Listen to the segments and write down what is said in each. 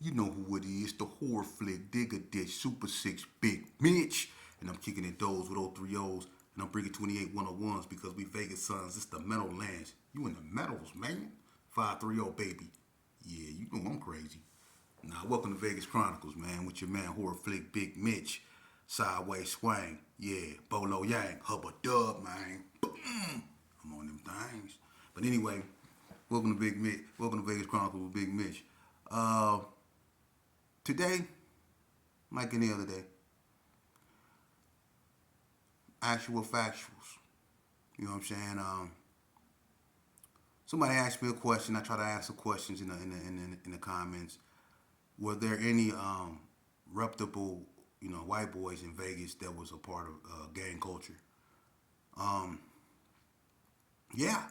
You know who it is, the horror flick, digger ditch, super six, big Mitch. And I'm kicking in those with 03 O's. And I'm bringing 28 101s because we Vegas sons. It's the metal lands. You in the metals, man. 530, baby. Yeah, you know I'm crazy. Now, welcome to Vegas Chronicles, man, with your man, horror flick, Big Mitch. Sideways swang. Yeah, Bolo Yang. Hubba dub, man. Boom. I'm on them things. But anyway, welcome to Big Mitch. Welcome to Vegas Chronicles with Big Mitch. Uh, Today, like any other day, actual factuals. You know what I'm saying? Somebody asked me a question. I try to ask some questions in the comments. Were there any reputable, white boys in Vegas that was a part of gang culture? Um, yeah.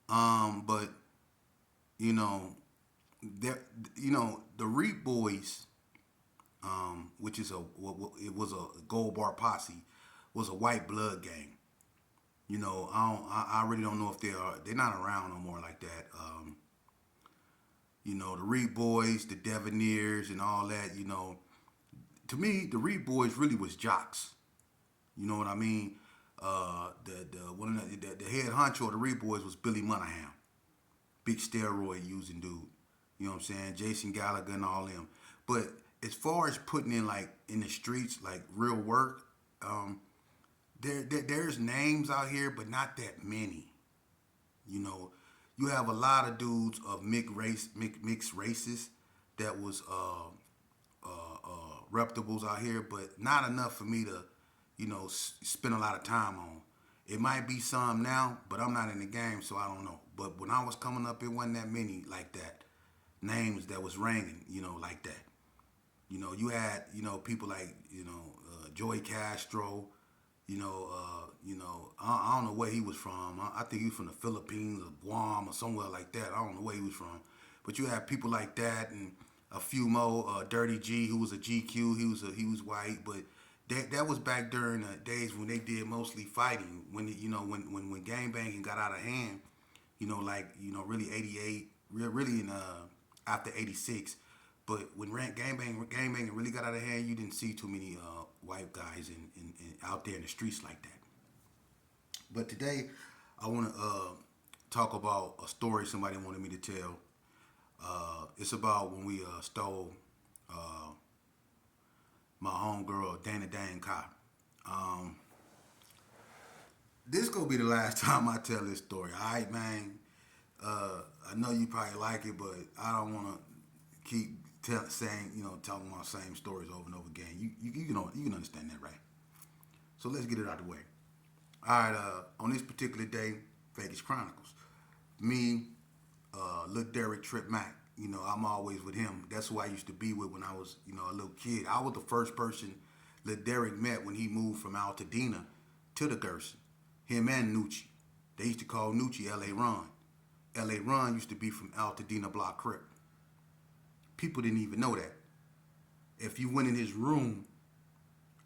But you know, there, the Reap Boys, which is it was a Gold Bar Posse, was a white blood gang. I really don't know if they're not around no more like that. The Reed Boys, the Devoneers, and all that. To me, the Reed Boys really was jocks. You know what I mean? The one of the head honcho of the Reed Boys was Billy Monahan, big steroid using dude. You know what I'm saying? Jason Gallagher and all them. But as far as putting in like in the streets, like real work, um, there's names out here, but not that many. You know, you have a lot of dudes of mixed races that was reputables out here, but not enough for me to, spend a lot of time on. It might be some now, but I'm not in the game, so I don't know. But when I was coming up, it wasn't that many like that names that was ringing, like that. You had people like Joey Castro. I don't know where he was from. I think he was from the Philippines or Guam or somewhere like that. I don't know where he was from, but you had people like that and a few more. Dirty G, who was a GQ, he was white, but that was back during the days when they did mostly fighting. When when gang banging got out of hand, really 88, really in after 86. But when gang banging really got out of hand, you didn't see too many white guys in out there in the streets like that. But today, I want to talk about a story somebody wanted me to tell. It's about when we stole uh, my homegirl Dana Dane Cop. Um, this gonna be the last time I tell this story. All right, man. I know you probably like it, but I don't want to keep saying, talking about the same stories over and over again. You can understand that, right? So let's get it out of the way. All right. On this particular day, Vegas Chronicles. Me, Lil Derek Trip Mac. I'm always with him. That's who I used to be with when I was, a little kid. I was the first person Lil Derek met when he moved from Altadena to the Gerson. Him and Nucci. They used to call Nucci L.A. Ron. L.A. Ron used to be from Altadena Block Crip. People didn't even know that. If you went in his room,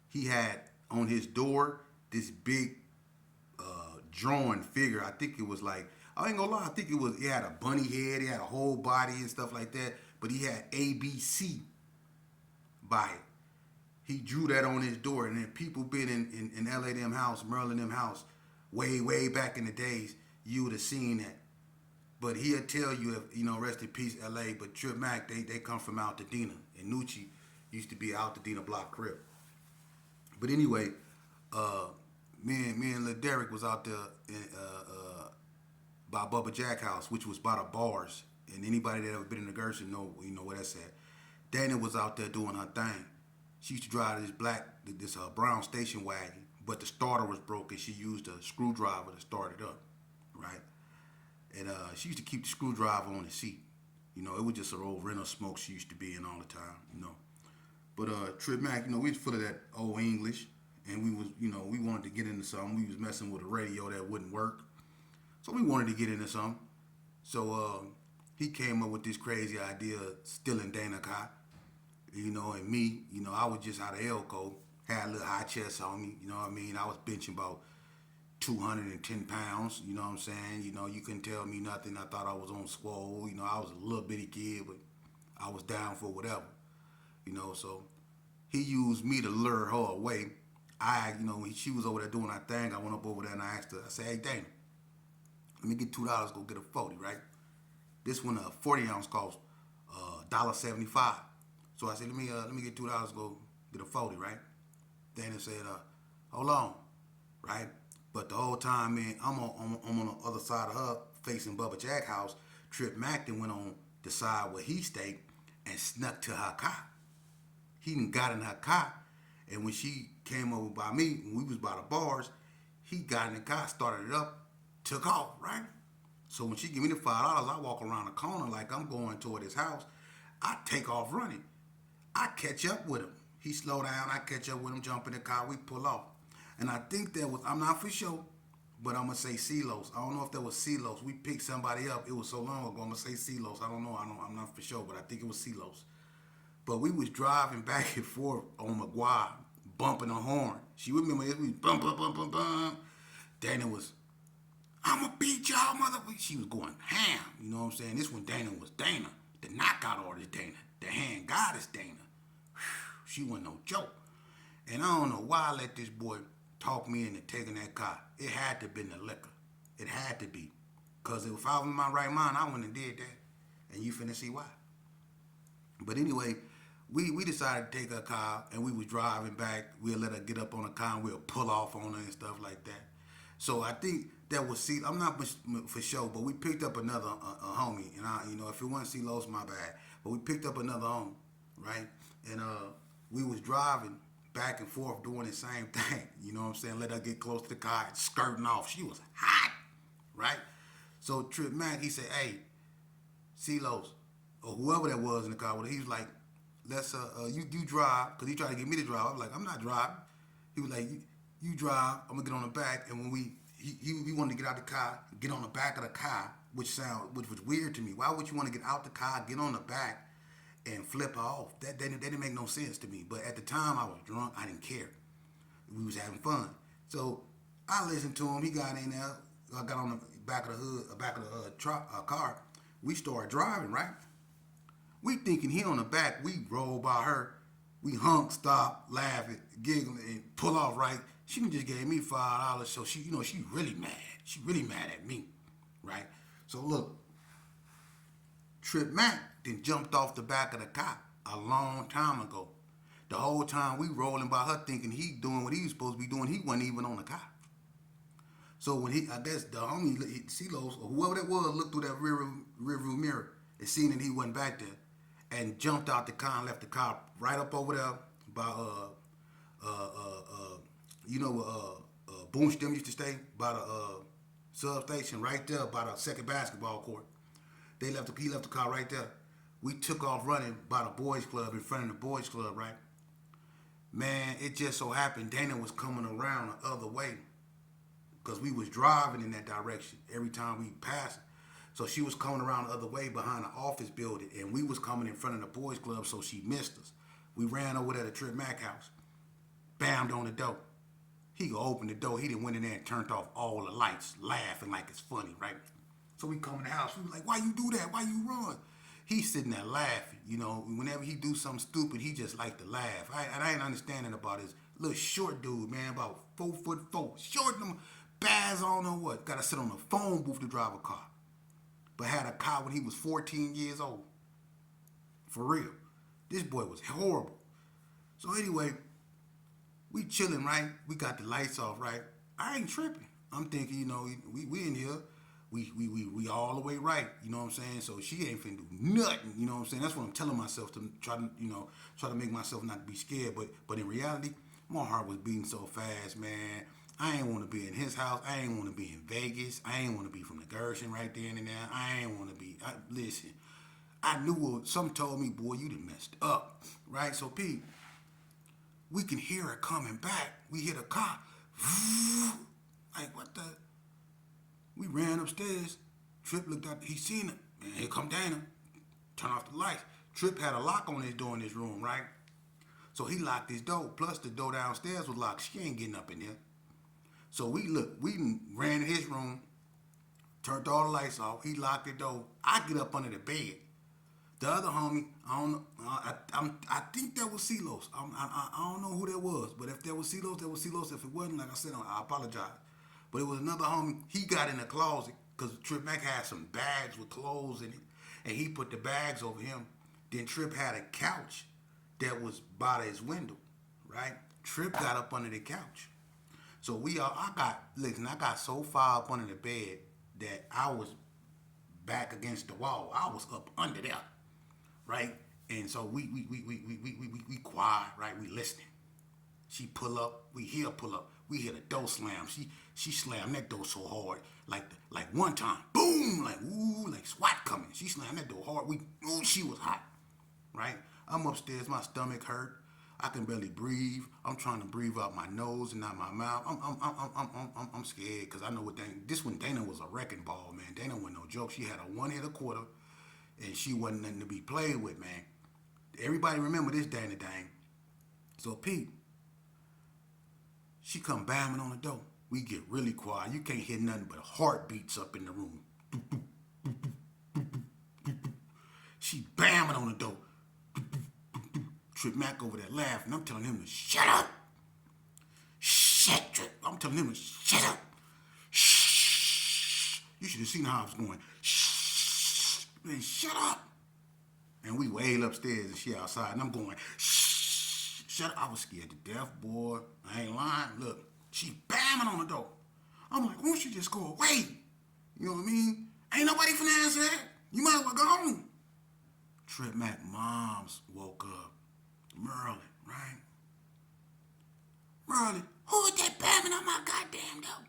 he had on his door this big drawing figure. I think it was like, I ain't gonna lie, I think he had a bunny head, he had a whole body and stuff like that, but he had ABC by it. He drew that on his door, and then people been in LA them house, Maryland them house, way back in the days, you would have seen that. But he'll tell you, if rest in peace, LA. But Trip Mac, they come from Altadena, and Nucci used to be Altadena Block Crip. But anyway, uh, me and Lil Derek was out there by Bubba Jack House, which was by the bars. And anybody that ever been in the Gerson know where that's at. Dana was out there doing her thing. She used to drive this brown station wagon, but the starter was broken. She used a screwdriver to start it up, right? And she used to keep the screwdriver on the seat. It was just an old rental smoke she used to be in all the time. But Trip Mac, we was full of that old English, and we wanted to get into something. We was messing with a radio that wouldn't work, so we wanted to get into something. So he came up with this crazy idea of stealing Dana Cop, and me, I was just out of Elko, had a little high chest on me, you know what I mean? I was benching about 210 pounds, you know what I'm saying? You couldn't tell me nothing. I thought I was on swole, I was a little bitty kid, but I was down for whatever, so he used me to lure her away. When she was over there doing her thing, I went up over there and I asked her, I said, hey, Dana, let me get $2, go get a 40, right? This one, a 40 ounce cost $1.75. So I said, let me get $2, go get a 40, right? Dana said, hold on, right? But the whole time, man, I'm on the other side of her, facing Bubba Jack house. Trip Mack then went on the side where he stayed and snuck to her car. He done got in her car, and when she came over by me, when we was by the bars, he got in the car, started it up, took off, right? So when she give me the $5, I walk around the corner like I'm going toward his house. I take off running. I catch up with him. He slow down, I catch up with him, jump in the car, we pull off. And I think that was, I'm not for sure, but I'm going to say Celos. I don't know if that was Celos. We picked somebody up. It was so long ago. I'm going to say Celos. I don't know. I'm not for sure, but I think it was Celos. But we was driving back and forth on McGuire, bumping a horn. She would remember this. We was bum, bum, bum, bum, bum. Dana was, I'm going to beat y'all, motherfucker. She was going ham. You know what I'm saying? This one, Dana was Dana. The knockout artist Dana. The hand goddess Dana. Whew, she wasn't no joke. And I don't know why I let this boy talk me into taking that car. It had to have been the liquor. It had to be. Because if I was in my right mind, I wouldn't have did that. And you finna see why. But anyway, we decided to take her car, and we was driving back. We'll let her get up on the car, and we'll pull off on her and stuff like that. So I think that was I'm not for sure, but we picked up another homie. And if it wasn't CeeLo's, my bad. But we picked up another homie, right? And we was driving back and forth doing the same thing. You know what I'm saying? Let her get close to the car, skirting off. She was hot, right? So Trip Mack, he said, hey, CeeLo's, or whoever that was in the car, he was like, let's, you drive, because he tried to get me to drive. I was like, I'm not driving. He was like, you drive, I'm going to get on the back. And when he wanted to get out the car, get on the back of the car, which was weird to me. Why would you want to get out the car, get on the back, and flip her off? That didn't make no sense to me. But at the time, I was drunk. I didn't care. We was having fun. So I listened to him. He got in there. I got on the back of the car. We started driving, right? We thinking he on the back. We roll by her. We hunk, stop, laughing, giggling, and pull off, right? She just gave me $5. So she really mad. She really mad at me, right? So look, Trip Mack then jumped off the back of the car a long time ago. The whole time we rolling by her thinking he doing what he was supposed to be doing, he wasn't even on the car. So when I guess the homie, CeeLo's, or whoever that was, looked through that rearview mirror and seen that he wasn't back there and jumped out the car and left the car right up over there by, Boomstem used to stay by the substation right there by the second basketball court. He left the car right there. We took off running by the boys club, in front of the boys club, right? Man, it just so happened Dana was coming around the other way because we was driving in that direction every time we passed. So she was coming around the other way behind the office building, and we was coming in front of the boys club, so she missed us. We ran over there to Trip Mack house, bammed on the door. He go open the door. He done went in there and turned off all the lights, laughing like it's funny, right? So we come in the house. We was like, why you do that? Why you run? He's sitting there laughing. Whenever he do something stupid, he just like to laugh. I ain't understanding about his little short dude, man, about 4'4", short, bags on or what. Got to sit on a phone booth to drive a car. But had a car when he was 14 years old. For real. This boy was horrible. So anyway, we chilling, right? We got the lights off, right? I ain't tripping. I'm thinking, we in here. We all the way right, you know what I'm saying? So she ain't finna do nothing, you know what I'm saying? That's what I'm telling myself to try to make myself not be scared. But in reality, my heart was beating so fast, man. I ain't want to be in his house. I ain't want to be in Vegas. I ain't want to be from the Gershon right there and there. I ain't want to be. Listen, I knew something told me, boy, you done messed up, right? So Pete, we can hear it coming back. We hear the car, like what the. We ran upstairs. Trip looked out. He seen it. Man, here come Dana. Turn off the lights. Trip had a lock on his door in his room, right? So he locked his door. Plus the door downstairs was locked. She ain't getting up in there. So we ran in his room, turned all the lights off. He locked the door. I get up under the bed The other homie, I don't know. I think that was Celos. I don't know who that was, but if that was Celos, that was Celos. If it wasn't, like I said, I apologize. But it was another homie. He got in the closet because Trip Mac had some bags with clothes in it, and he put the bags over him. Then Trip had a couch that was by his window, right? Trip got up under the couch. So I got so far up under the bed that I was back against the wall. I was up under there, right? And so we quiet, right? We listening. She pull up, we hear her pull up. We hear the door slam. She slammed that door so hard, like one time, boom, like ooh, like SWAT coming. She slammed that door hard. She was hot, right? I'm upstairs, my stomach hurt. I can barely breathe. I'm trying to breathe out my nose and not my mouth. I'm scared because I know what Dana was a wrecking ball, man. Dana wasn't no joke. She had a one-hit a quarter, and she wasn't nothing to be played with, man. Everybody remember this Dana Dang. So Pete, she come bamming on the door. We get really quiet. You can't hear nothing but heartbeats up in the room. She bamming on the door. Trip Mac over there laughing. I'm telling him to shut up. Shut Trip. I'm telling him to shut up. Shh. You should have seen how I was going. Shh. Man, shut up. And we wail upstairs and she outside. And I'm going, shh. Shut up. I was scared to death, boy. I ain't lying. Look, she bamming on the door. I'm like, won't you just go away? You know what I mean? Ain't nobody finna answer that. You might as well go home. Trip Mac moms woke up. Merlin, right? Merlin, who is that bamming on my goddamn door?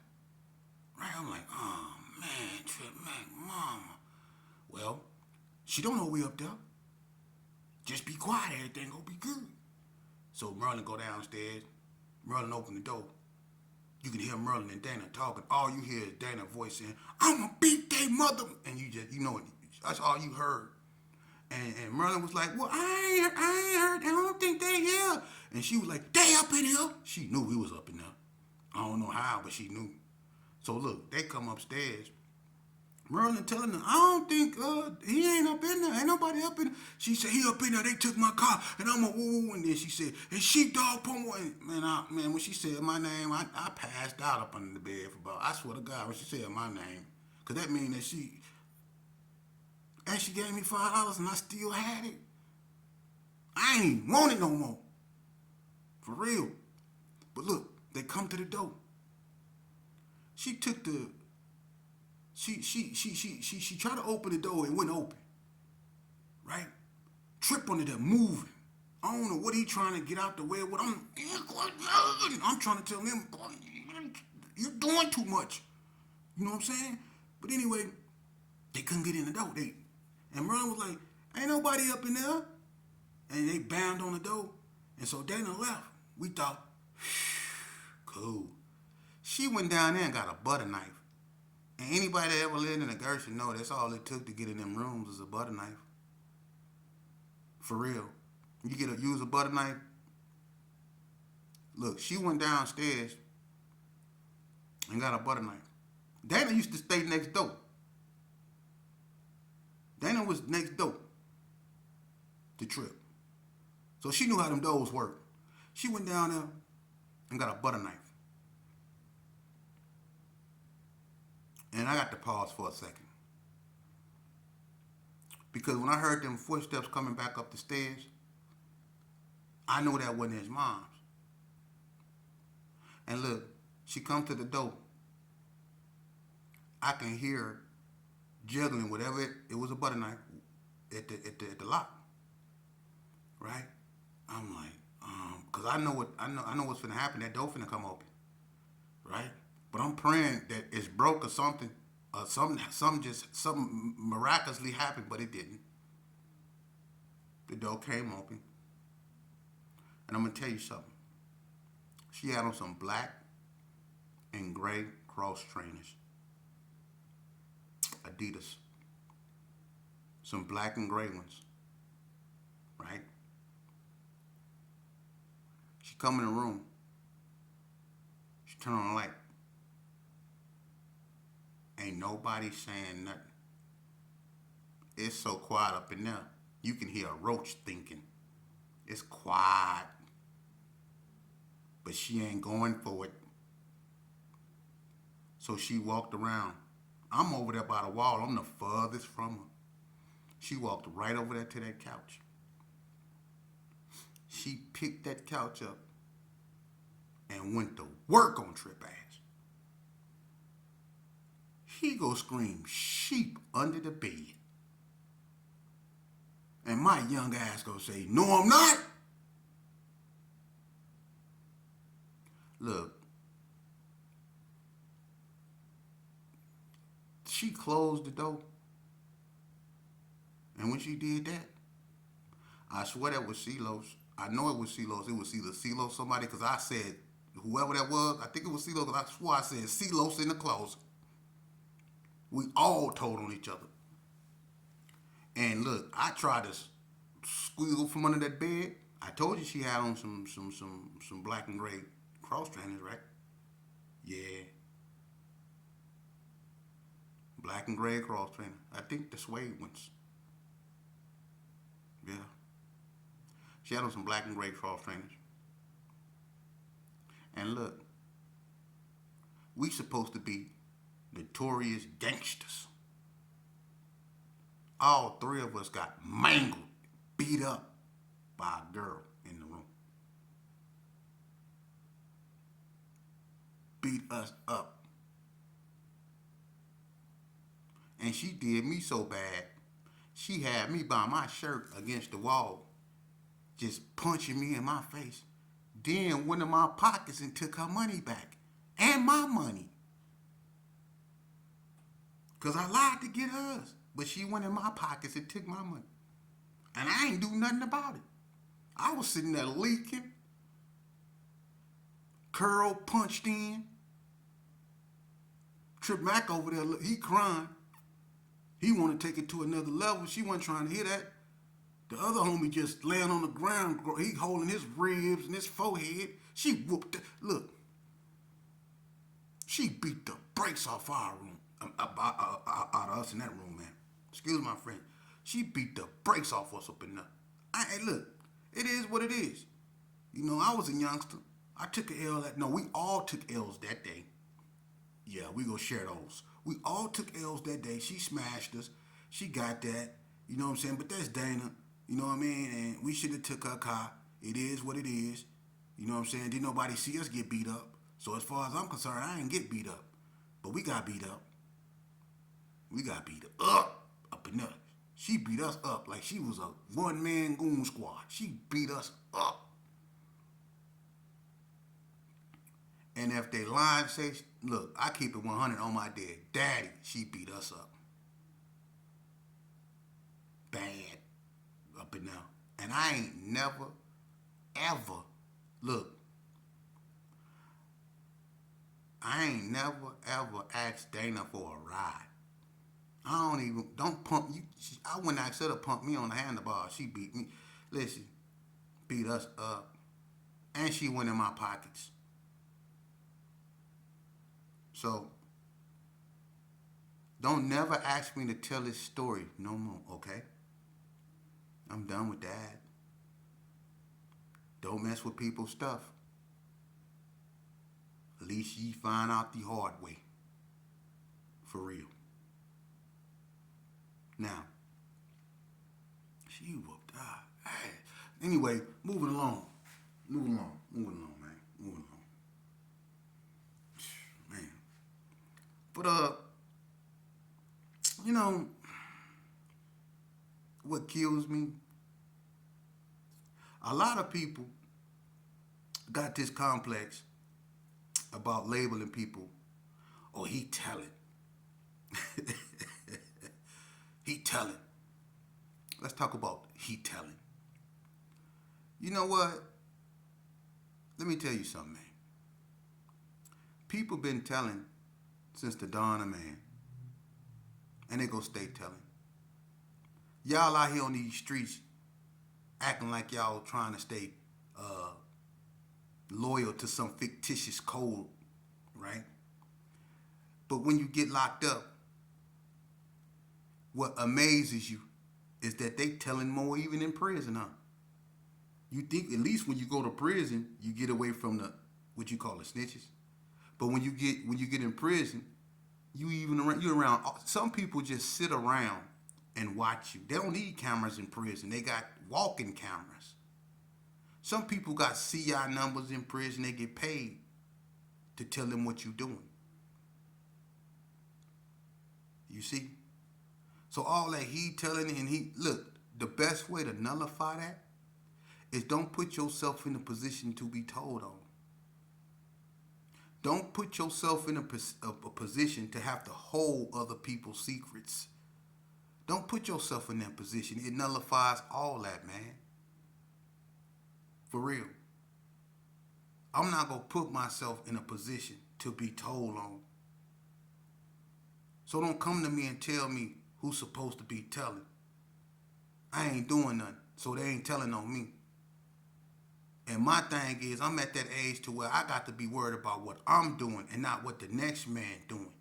Right? I'm like, oh man, Trip Mac, mama. Well, she don't know we up there. Just be quiet, everything gonna be good. So Merlin go downstairs. Merlin open the door. You can hear Merlin and Dana talking. All you hear is Dana's voice saying, I'ma beat they mother. And you know it. That's all you heard. And Merlin was like, well, I ain't heard. I don't think they here. And she was like, they up in here. She knew we was up in there. I don't know how, but she knew. So look, they come upstairs. Merlin telling them, I don't think he ain't up in there. Ain't nobody up in there. She said, he up in there. They took my car. And I'm a woo. And then she said, and sheepdog Pomo. Man, when she said my name, I passed out up under the bed for about, I swear to God, when she said my name. Because that means that she gave me $5 and I still had it. I ain't even want it no more. For real. But look, they come to the door. She took the she tried to open the door and wouldn't open. Right? Trip under there moving. I don't know what he trying to get out the way with. I'm trying to tell him, you're doing too much. You know what I'm saying? But anyway, they couldn't get in the door. And Merlin was like, ain't nobody up in there. And they banged on the door. And so Dana left. We thought, cool. She went down there and got a butter knife. And anybody that ever lived in a Gershon know that's all it took to get in them rooms was a butter knife. For real. You use a butter knife. Look, she went downstairs and got a butter knife. Dana used to stay next door. Dana was next door to Trip. So she knew how them doors work. She went down there and got a butter knife. And I got to pause for a second. Because when I heard them footsteps coming back up the stairs, I knew that wasn't his mom's. And look, she come to the door. I can hear her juggling whatever it was a butter knife at the lock. Right? I'm like, cause I know what's finna happen. That door finna come open. Right? But I'm praying that it's broke or something. Something miraculously happened, but it didn't. The door came open. And I'm gonna tell you something. She had on some black and gray cross trainers. Adidas. Some black and gray ones. Right? She come in the room. She turn on the light. Ain't nobody saying nothing. It's so quiet up in there. You can hear a roach thinking. It's quiet, but she ain't going for it. So she walked around. I'm over there by the wall. I'm the furthest from her. She walked right over there to that couch. She picked that couch up and went to work on Trip ass. He go scream sheep under the bed. And my young ass go say, no, I'm not. Look, she closed the door. And when she did that, I swear that was CeeLo's. I know it was CeeLo's. It was either CeeLo somebody, because I said, whoever that was, I think it was CeeLo, because I swore I said CeeLo's in the closet. We all told on each other. And look, I tried to squeal from under that bed. I told you she had on some black and gray cross trainers, right? Yeah. Black and gray cross trainers. I think the suede ones. Yeah. She had on some black and gray cross trainers. And look, we supposed to be notorious gangsters. All three of us got mangled, beat up by a girl in the room. Beat us up. And she did me so bad, she had me by my shirt against the wall, just punching me in my face. Then went in my pockets and took her money back. And my money. Because I lied to get hers. But she went in my pockets and took my money. And I ain't do nothing about it. I was sitting there leaking. Curl punched in. Trip Mac over there, he crying. He want to take it to another level. She wasn't trying to hear that. The other homie just laying on the ground. He holding his ribs and his forehead. She whooped it. Look. She beat the brakes off our room. Out of us in that room, man. Excuse my friend. She beat the brakes off us up in there. Hey, look. It is what it is. You know, I was a youngster. I took an L no, we all took L's that day. Yeah, we gonna share those. We all took L's that day. She smashed us. She got that. You know what I'm saying? But that's Dana. You know what I mean? And we should have took her car. It is what it is. You know what I'm saying? Didn't nobody see us get beat up. So as far as I'm concerned, I didn't get beat up. But we got beat up. We got beat up in there. She beat us up like she was a one-man goon squad. She beat us up. And if they line say, look, I keep it 100 on my dead daddy, she beat us up. Bad. Up in there. And I ain't never, ever, look, I ain't never, ever asked Dana for a ride. Don't pump you. I wouldn't ask her to pump me on the handlebar. She beat me. Listen, beat us up. And she went in my pockets. So, don't never ask me to tell this story no more, okay? I'm done with that. Don't mess with people's stuff. At least ye find out the hard way. For real. Now, she whooped her ass. Anyway, moving along, man. Man. But, you know, what kills me? A lot of people got this complex about labeling people. Oh, he telling. He telling. Let's talk about he telling. You know what? Let me tell you something, man. People been telling since the dawn of man. And they gonna stay telling. Y'all out here on these streets acting like y'all trying to stay loyal to some fictitious code, right? But when you get locked up, what amazes you is that they telling more even in prison, huh? You think at least when you go to prison, you get away from the what you call the snitches. But when you get in prison, you're around. Some people just sit around and watch you. They don't need cameras in prison. They got walking cameras. Some people got CI numbers in prison. They get paid to tell them what you're doing. You see? So all that he telling and he look, the best way to nullify that is don't put yourself in a position to be told on. Don't put yourself in a position to have to hold other people's secrets. Don't put yourself in that position. It nullifies all that, man. For real. I'm not going to put myself in a position to be told on. So don't come to me and tell me who's supposed to be telling. I ain't doing nothing, so they ain't telling on me. And my thing is, I'm at that age to where I got to be worried about what I'm doing and not what the next man doing.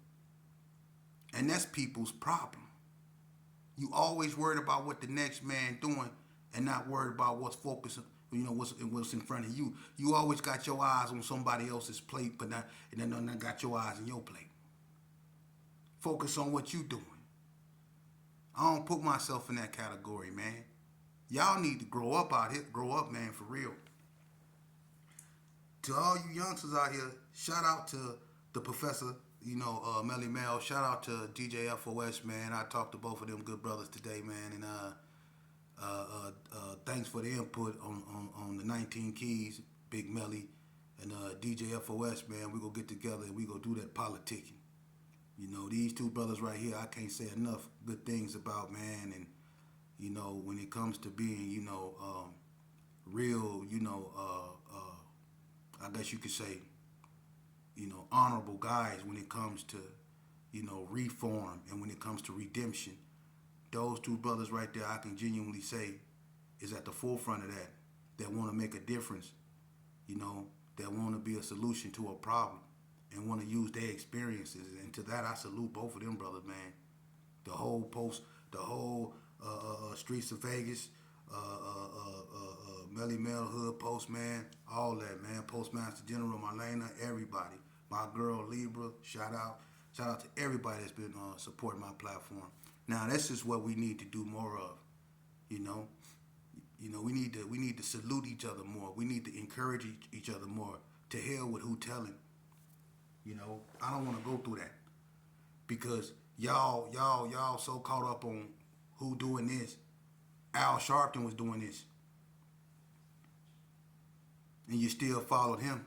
And that's people's problem. You always worried about what the next man doing and not worried about what's focusing, what's in front of you. You always got your eyes on somebody else's plate, but not got your eyes on your plate. Focus on what you doing. I don't put myself in that category, man. Y'all need to grow up out here. Grow up, man, for real. To all you youngsters out here, shout out to the professor, Melly Mel. Shout out to DJ FOS, man. I talked to both of them good brothers today, man. And thanks for the input on the 19 Keys, Big Melly, and DJ FOS, man. We gonna get together and we gonna do that politicking. These two brothers right here, I can't say enough good things about, man. And, when it comes to being, real, I guess you could say, honorable guys when it comes to, reform and when it comes to redemption. Those two brothers right there, I can genuinely say, is at the forefront of that want to make a difference, that want to be a solution to a problem. And want to use their experiences, and to that I salute both of them brothers, man. The whole Streets of Vegas, Melly Mel Hood Post, man, all that, man. Postmaster General Marlena, everybody. My girl Libra, shout out to everybody that's been supporting my platform. Now that's just what we need to do more of, we need to salute each other more. We need to encourage each other more. To hell with who telling. I don't want to go through that because y'all so caught up on who doing this. Al Sharpton was doing this, and you still followed him.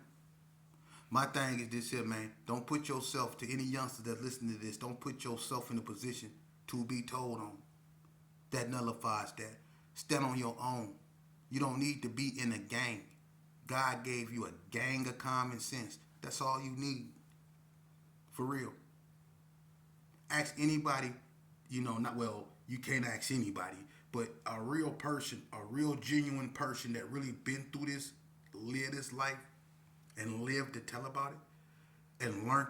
My thing is this here, man. Don't put yourself, to any youngster that listen to this, don't put yourself in a position to be told on. That nullifies that. Stand on your own. You don't need to be in a gang. God gave you a gang of common sense. That's all you need. For real. Ask anybody, you can't ask anybody, but a real person, a real genuine person that really been through this, lived this life, and lived to tell about it, and learned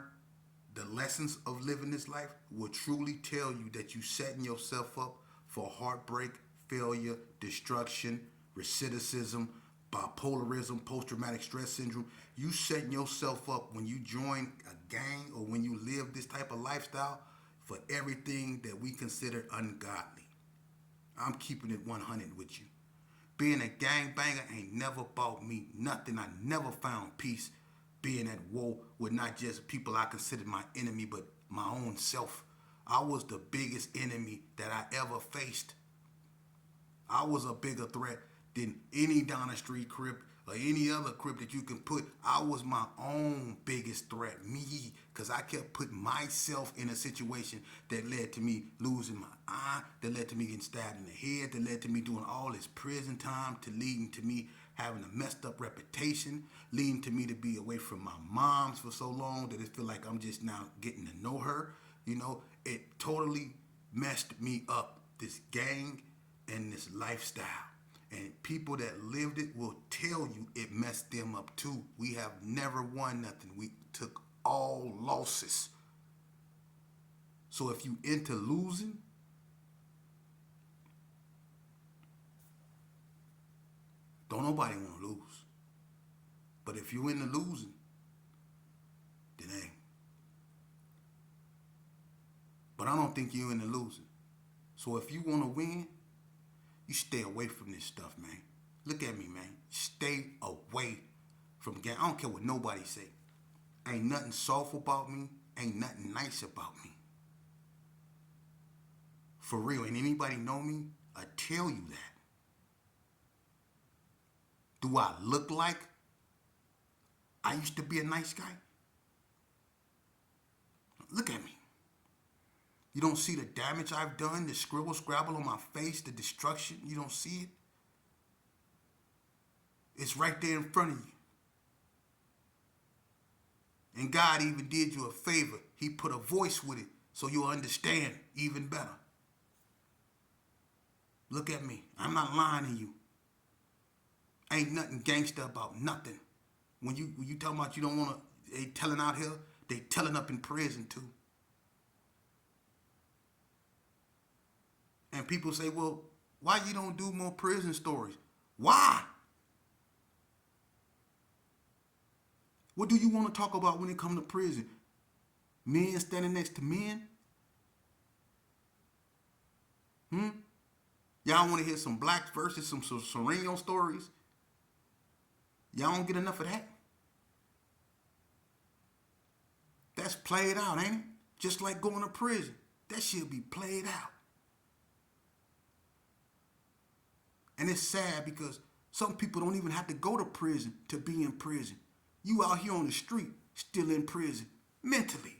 the lessons of living this life, will truly tell you that you setting yourself up for heartbreak, failure, destruction, recidivism, bipolarism, post-traumatic stress syndrome. You setting yourself up when you join a gang or when you live this type of lifestyle for everything that we consider ungodly. I'm keeping it 100 with you. Being a gangbanger ain't never bought me nothing. I never found peace being at war with not just people I considered my enemy, but my own self. I was the biggest enemy that I ever faced. I was a bigger threat than any Donna Street Crip or any other Crip that you can put. I was my own biggest threat, me, because I kept putting myself in a situation that led to me losing my eye, that led to me getting stabbed in the head, that led to me doing all this prison time, to leading to me having a messed up reputation, leading to me to be away from my moms for so long that it feel like I'm just now getting to know her. It totally messed me up, this gang and this lifestyle. And people that lived it will tell you it messed them up too. We have never won nothing. We took all losses. So if you into losing, Don't nobody want to lose. But if you in the losing, then hey. But I don't think you in the losing. So if you want to win, you stay away from this stuff, man. Look at me, man. Stay away from game. I don't care what nobody say. Ain't nothing soft about me. Ain't nothing nice about me. For real. And anybody know me, I tell you that. Do I look like I used to be a nice guy? Look at me. You don't see the damage I've done, the scribble scrabble on my face, the destruction. You don't see it? It's right there in front of you. And God even did you a favor. He put a voice with it so you'll understand even better. Look at me. I'm not lying to you. Ain't nothing gangster about nothing. When you talking about you don't want to, they telling out here, they telling up in prison too. And people say, well, why you don't do more prison stories? Why? What do you want to talk about when it comes to prison? Men standing next to men? Y'all want to hear some blacks versus some Sereno stories? Y'all don't get enough of that? That's played out, ain't it? Just like going to prison. That shit be played out. And it's sad because some people don't even have to go to prison to be in prison. You out here on the street, still in prison, mentally.